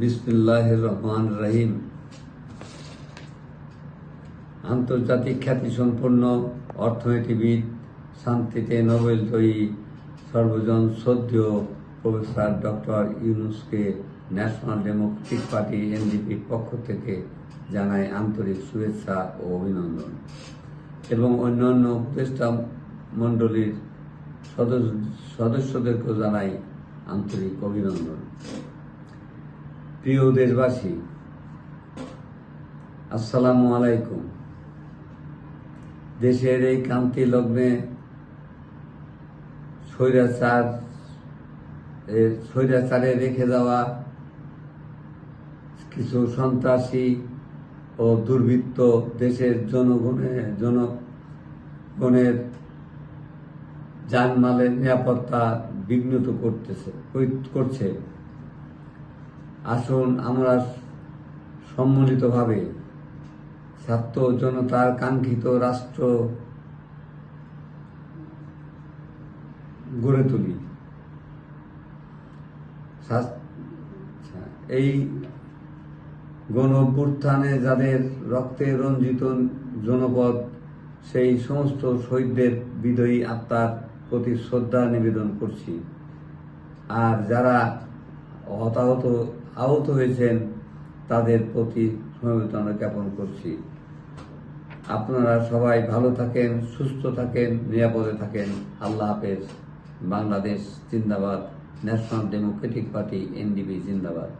বিসমিল্লাহির রহমানির রহিম। আন্তর্জাতিক খ্যাতিসম্পন্ন অর্থনীতিবিদ, শান্তিতে নোবেলজয়ী, সর্বজন শ্রদ্ধেয় প্রফেসর ডক্টর ইউনূসকে ন্যাশনাল ডেমোক্রেটিক পার্টি এনডিপির পক্ষ থেকে জানাই আন্তরিক শুভেচ্ছা ও অভিনন্দন এবং অন্যান্য উপদেষ্টা মণ্ডলীর সদস্যদেরকেও জানাই আন্তরিক অভিনন্দন। প্রিয় দেশবাসী, আসসালামু আলাইকুম। দেশের এই ক্রান্তি লগ্নে স্বৈরাচারে রেখে যাওয়া কিছু সন্ত্রাসী ও দুর্বৃত্ত দেশের জনগণের জানমালের নিরাপত্তা বিঘ্নিত করছে। আসুন আমরা সম্মিলিতভাবে ছাত্র জনতার কাঙ্ক্ষিত রাষ্ট্র গড়ে তুলি। এই গণ অভ্যুত্থানে যাদের রক্তে রঞ্জিত জনপদ, সেই সমস্ত শহীদদের বিদায়ী আত্মার প্রতি শ্রদ্ধা নিবেদন করছি। আর যারা আহত হয়েছেন তাদের প্রতি সমবেদনা জ্ঞাপন করছি। আপনারা সবাই ভালো থাকেন, সুস্থ থাকেন, নিরাপদে থাকেন। আল্লাহ হাফেজ। বাংলাদেশ জিন্দাবাদ। ন্যাশনাল ডেমোক্রেটিক পার্টি এনডিপি জিন্দাবাদ।